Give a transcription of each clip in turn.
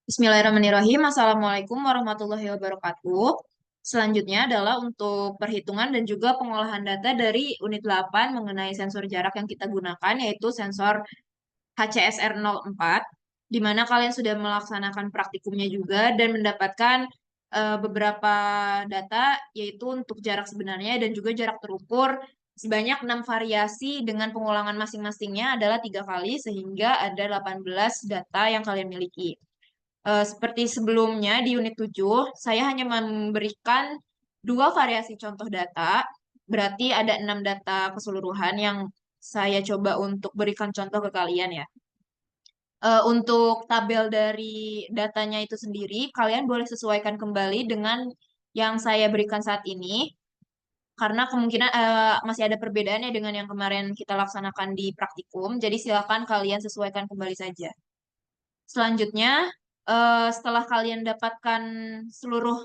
Bismillahirrahmanirrahim. Assalamualaikum warahmatullahi wabarakatuh. Selanjutnya adalah untuk perhitungan dan juga pengolahan data dari unit 8 mengenai sensor jarak yang kita gunakan, yaitu sensor HCSR04, di mana kalian sudah melaksanakan praktikumnya juga dan mendapatkan beberapa data, yaitu untuk jarak sebenarnya dan juga jarak terukur sebanyak 6 variasi dengan pengulangan masing-masingnya adalah 3 kali, sehingga ada 18 data yang kalian miliki. Seperti sebelumnya di unit 7, saya hanya memberikan 2 variasi contoh data, berarti ada 6 data keseluruhan yang saya coba untuk berikan contoh ke kalian ya. Untuk tabel dari datanya itu sendiri, kalian boleh sesuaikan kembali dengan yang saya berikan saat ini, karena kemungkinan masih ada perbedaannya dengan yang kemarin kita laksanakan di praktikum, jadi silakan kalian sesuaikan kembali saja. Selanjutnya, setelah kalian dapatkan seluruh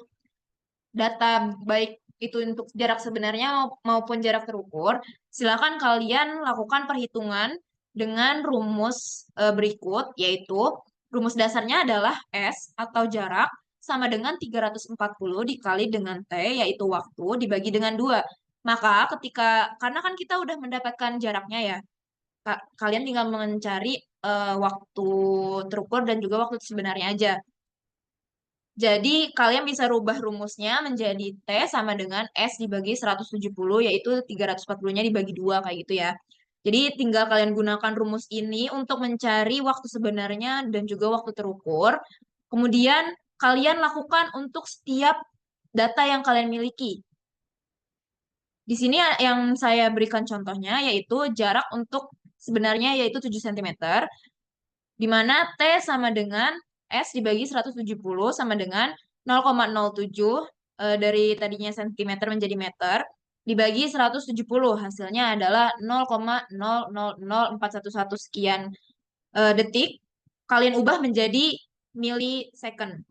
data baik itu untuk jarak sebenarnya maupun jarak terukur, silakan kalian lakukan perhitungan dengan rumus berikut, yaitu rumus dasarnya adalah S atau jarak sama dengan 340 dikali dengan T, yaitu waktu, dibagi dengan 2. Maka karena kan kita udah mendapatkan jaraknya ya, kalian tinggal mencari waktu terukur dan juga waktu sebenarnya aja. Jadi kalian bisa rubah rumusnya menjadi T sama dengan S dibagi 170, yaitu 340-nya dibagi 2 kayak gitu ya. Jadi tinggal kalian gunakan rumus ini untuk mencari waktu sebenarnya dan juga waktu terukur. Kemudian kalian lakukan untuk setiap data yang kalian miliki. Di sini yang saya berikan contohnya yaitu jarak untuk sebenarnya yaitu 7 cm, di mana T sama dengan S dibagi 170 sama dengan 0,07, dari tadinya sentimeter menjadi meter, dibagi 170, hasilnya adalah 0,000411 sekian detik, kalian ubah menjadi millisecond.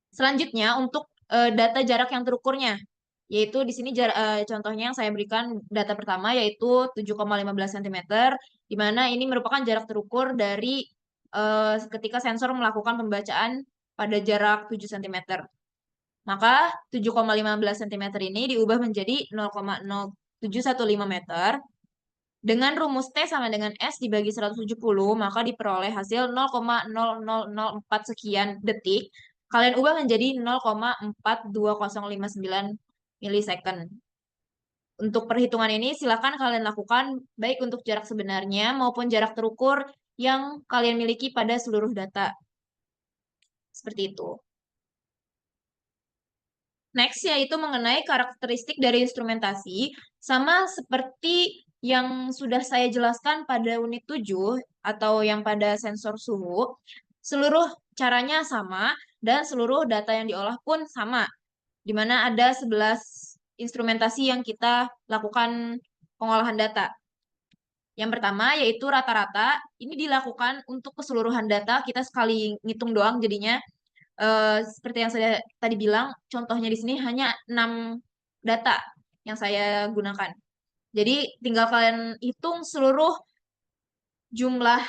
Selanjutnya untuk data jarak yang terukurnya, yaitu di sini contohnya yang saya berikan data pertama yaitu 7,15 cm, di mana ini merupakan jarak terukur dari ketika sensor melakukan pembacaan pada jarak 7 cm. Maka 7,15 cm ini diubah menjadi 0,0715 meter. Dengan rumus T sama dengan S dibagi 170, maka diperoleh hasil 0,0004 sekian detik. Kalian ubah menjadi 0,42059 millisecond. Untuk perhitungan ini, silakan kalian lakukan baik untuk jarak sebenarnya maupun jarak terukur yang kalian miliki pada seluruh data. Seperti itu. Next, yaitu mengenai karakteristik dari instrumentasi, sama seperti yang sudah saya jelaskan pada unit 7 atau yang pada sensor suhu, seluruh caranya sama dan seluruh data yang diolah pun sama, di mana ada 11 instrumentasi yang kita lakukan pengolahan data. Yang pertama yaitu rata-rata, ini dilakukan untuk keseluruhan data, kita sekali ngitung doang jadinya. Seperti yang saya tadi bilang, contohnya di sini hanya 6 data yang saya gunakan. Jadi tinggal kalian hitung seluruh jumlah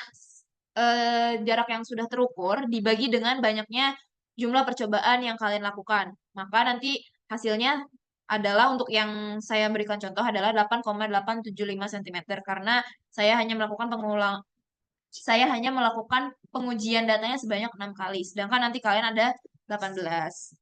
jarak yang sudah terukur dibagi dengan banyaknya jumlah percobaan yang kalian lakukan. Maka nanti hasilnya adalah untuk yang saya berikan contoh adalah 8,875 cm, karena saya hanya melakukan pengujian datanya sebanyak 6 kali, sedangkan nanti kalian ada 18.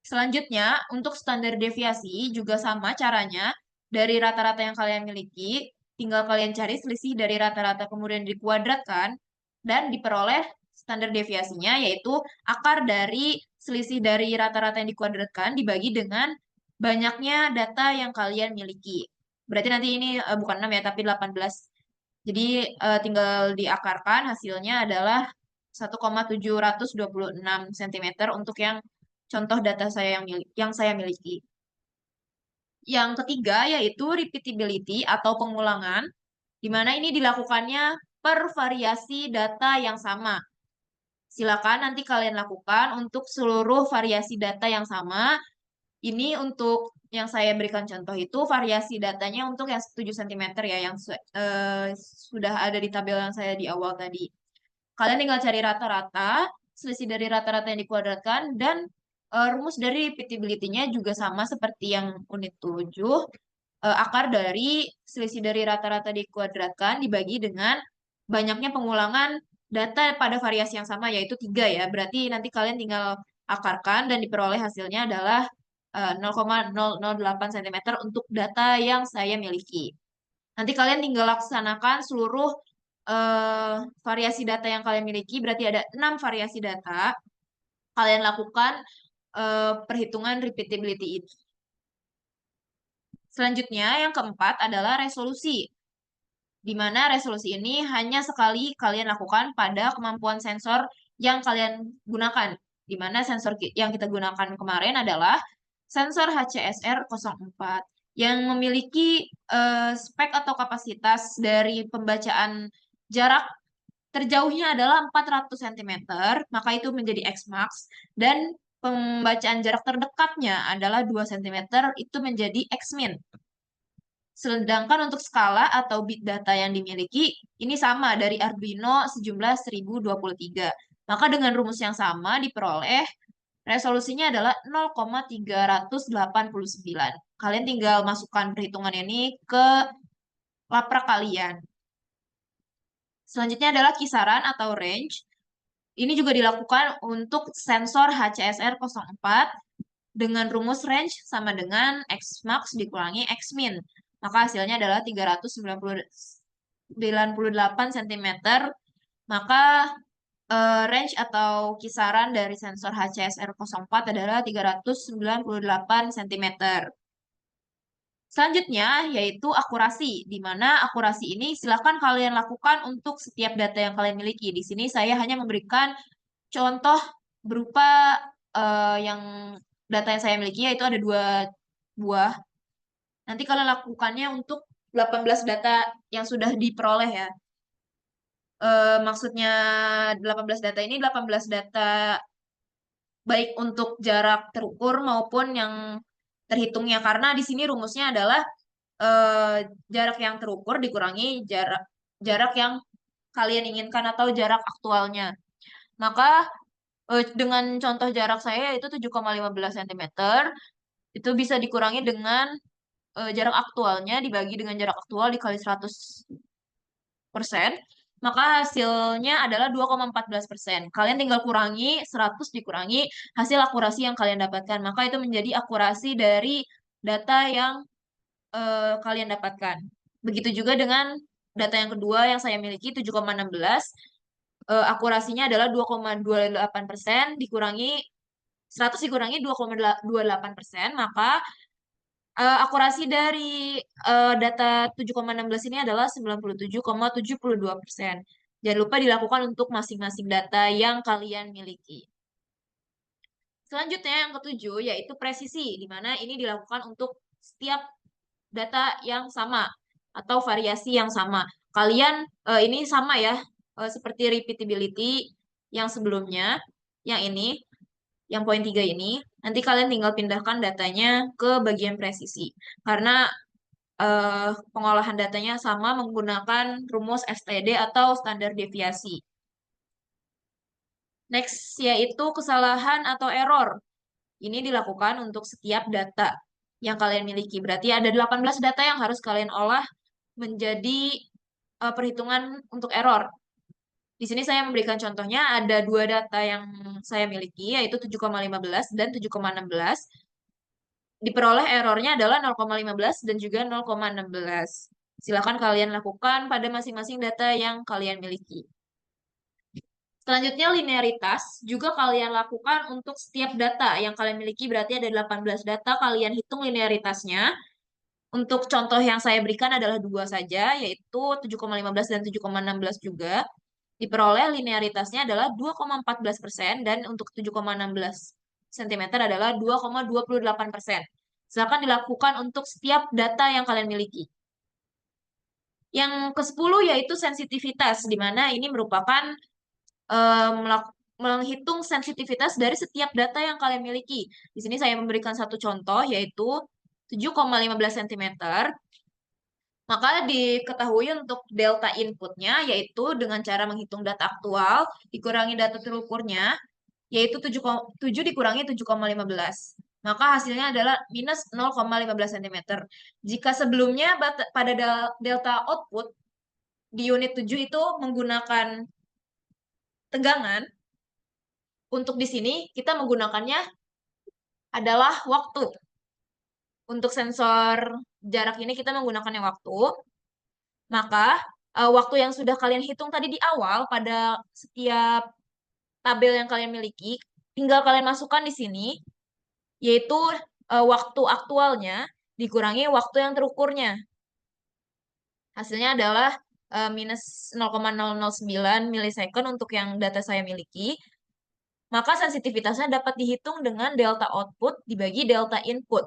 Selanjutnya, untuk standar deviasi juga sama caranya. Dari rata-rata yang kalian miliki, tinggal kalian cari selisih dari rata-rata kemudian dikuadratkan dan diperoleh standar deviasinya, yaitu akar dari selisih dari rata-rata yang dikuadratkan dibagi dengan banyaknya data yang kalian miliki. Berarti nanti ini bukan 6 ya, tapi 18. Jadi tinggal diakarkan, hasilnya adalah 1,726 cm untuk yang contoh data saya yang saya miliki. Yang ketiga yaitu repeatability atau pengulangan, di mana ini dilakukannya per variasi data yang sama. Silakan nanti kalian lakukan untuk seluruh variasi data yang sama. Ini untuk yang saya berikan contoh itu variasi datanya untuk yang 7 cm ya, yang sudah ada di tabel yang saya di awal tadi. Kalian tinggal cari rata-rata, selisih dari rata-rata yang dikuadratkan, dan rumus dari repeatability-nya juga sama seperti yang unit 7. Akar dari selisih dari rata-rata dikuadratkan dibagi dengan banyaknya pengulangan data pada variasi yang sama, yaitu 3 ya. Berarti nanti kalian tinggal akarkan dan diperoleh hasilnya adalah 0,008 cm untuk data yang saya miliki. Nanti kalian tinggal laksanakan seluruh variasi data yang kalian miliki, berarti ada 6 variasi data. Kalian lakukan perhitungan repeatability itu. Selanjutnya, yang keempat adalah resolusi, di mana resolusi ini hanya sekali kalian lakukan pada kemampuan sensor yang kalian gunakan, di mana sensor yang kita gunakan kemarin adalah sensor HCSR04 yang memiliki spek atau kapasitas dari pembacaan jarak terjauhnya adalah 400 cm, maka itu menjadi X-max, dan pembacaan jarak terdekatnya adalah 2 cm, itu menjadi X-min. Sedangkan untuk skala atau bit data yang dimiliki, ini sama dari Arduino sejumlah 1023. Maka dengan rumus yang sama diperoleh resolusinya adalah 0,389. Kalian tinggal masukkan perhitungan ini ke laprak kalian. Selanjutnya adalah kisaran atau range. Ini juga dilakukan untuk sensor HCSR04 dengan rumus range sama dengan X max dikurangi X min. Maka hasilnya adalah 398 cm. Maka range atau kisaran dari sensor HCSR04 adalah 398 cm. Selanjutnya yaitu akurasi, di mana akurasi ini silakan kalian lakukan untuk setiap data yang kalian miliki. Di sini saya hanya memberikan contoh berupa yang data yang saya miliki, yaitu ada 2 buah. Nanti kalian lakukannya untuk 18 data yang sudah diperoleh ya. Maksudnya 18 data ini 18 data baik untuk jarak terukur maupun yang terhitungnya, karena di sini rumusnya adalah jarak yang terukur dikurangi jarak jarak yang kalian inginkan atau jarak aktualnya. Maka dengan contoh jarak saya yaitu 7,15 cm, itu bisa dikurangi dengan jarak aktualnya dibagi dengan jarak aktual dikali 100%, maka hasilnya adalah 2,14%. Kalian tinggal kurangi 100 dikurangi hasil akurasi yang kalian dapatkan. Maka itu menjadi akurasi dari data yang kalian dapatkan. Begitu juga dengan data yang kedua yang saya miliki 7,16. Akurasinya adalah 2,28%, dikurangi 100 dikurangi 2,28%, maka akurasi dari data 7,16 ini adalah 97,72%. Jangan lupa dilakukan untuk masing-masing data yang kalian miliki. Selanjutnya yang ketujuh yaitu presisi, di mana ini dilakukan untuk setiap data yang sama atau variasi yang sama. Kalian ini sama ya, seperti repeatability yang sebelumnya, yang ini, yang poin 3 ini, nanti kalian tinggal pindahkan datanya ke bagian presisi. Karena pengolahan datanya sama menggunakan rumus STD atau standar deviasi. Next, yaitu kesalahan atau error. Ini dilakukan untuk setiap data yang kalian miliki. Berarti ada 18 data yang harus kalian olah menjadi perhitungan untuk error. Di sini saya memberikan contohnya, ada 2 data yang saya miliki, yaitu 7,15 dan 7,16. Diperoleh errornya adalah 0,15 dan juga 0,16. Silakan kalian lakukan pada masing-masing data yang kalian miliki. Selanjutnya linearitas juga kalian lakukan untuk setiap data yang kalian miliki, berarti ada 18 data, kalian hitung linearitasnya. Untuk contoh yang saya berikan adalah 2 saja, yaitu 7,15 dan 7,16 juga. Diperoleh linearitasnya adalah 2,14% dan untuk 7,16 cm adalah 2,28%. Silakan dilakukan untuk setiap data yang kalian miliki. Yang ke-10 yaitu sensitivitas, di mana ini merupakan menghitung sensitivitas dari setiap data yang kalian miliki. Di sini saya memberikan satu contoh, yaitu 7,15 cm. Maka diketahui untuk delta inputnya, yaitu dengan cara menghitung data aktual, dikurangi data terukurnya, yaitu 7 dikurangi 7,15. Maka hasilnya adalah minus 0,15 cm. Jika sebelumnya pada delta output di unit 7 itu menggunakan tegangan, untuk di sini kita menggunakannya adalah waktu. Untuk sensor jarak ini kita menggunakannya waktu. Maka waktu yang sudah kalian hitung tadi di awal pada setiap tabel yang kalian miliki, tinggal kalian masukkan di sini, yaitu waktu aktualnya dikurangi waktu yang terukurnya. Hasilnya adalah minus 0,009 milisecond untuk yang data saya miliki. Maka sensitivitasnya dapat dihitung dengan delta output dibagi delta input.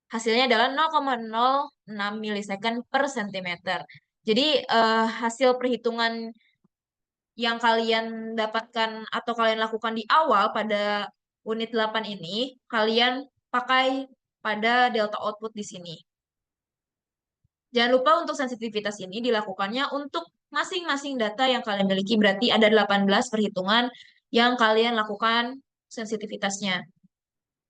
Hasilnya adalah 0,06 milisecond per centimeter. Jadi hasil perhitungan yang kalian dapatkan atau kalian lakukan di awal pada unit 8 ini, kalian pakai pada delta output di sini. Jangan lupa untuk sensitivitas ini dilakukannya untuk masing-masing data yang kalian miliki. Berarti ada 18 perhitungan yang kalian lakukan sensitivitasnya.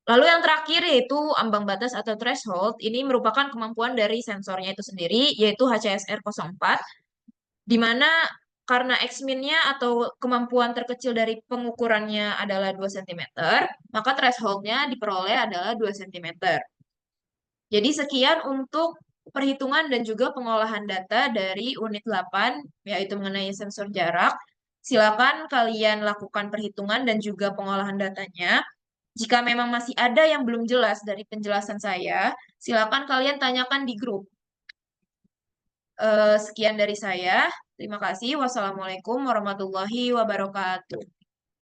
Lalu yang terakhir yaitu ambang batas atau threshold. Ini merupakan kemampuan dari sensornya itu sendiri, yaitu HCSR 04, di mana karena X-min-nya atau kemampuan terkecil dari pengukurannya adalah 2 cm, maka threshold-nya diperoleh adalah 2 cm. Jadi sekian untuk perhitungan dan juga pengolahan data dari unit 8, yaitu mengenai sensor jarak. Silakan kalian lakukan perhitungan dan juga pengolahan datanya. Jika memang masih ada yang belum jelas dari penjelasan saya, silakan kalian tanyakan di grup. Sekian dari saya. Terima kasih. Wassalamualaikum warahmatullahi wabarakatuh.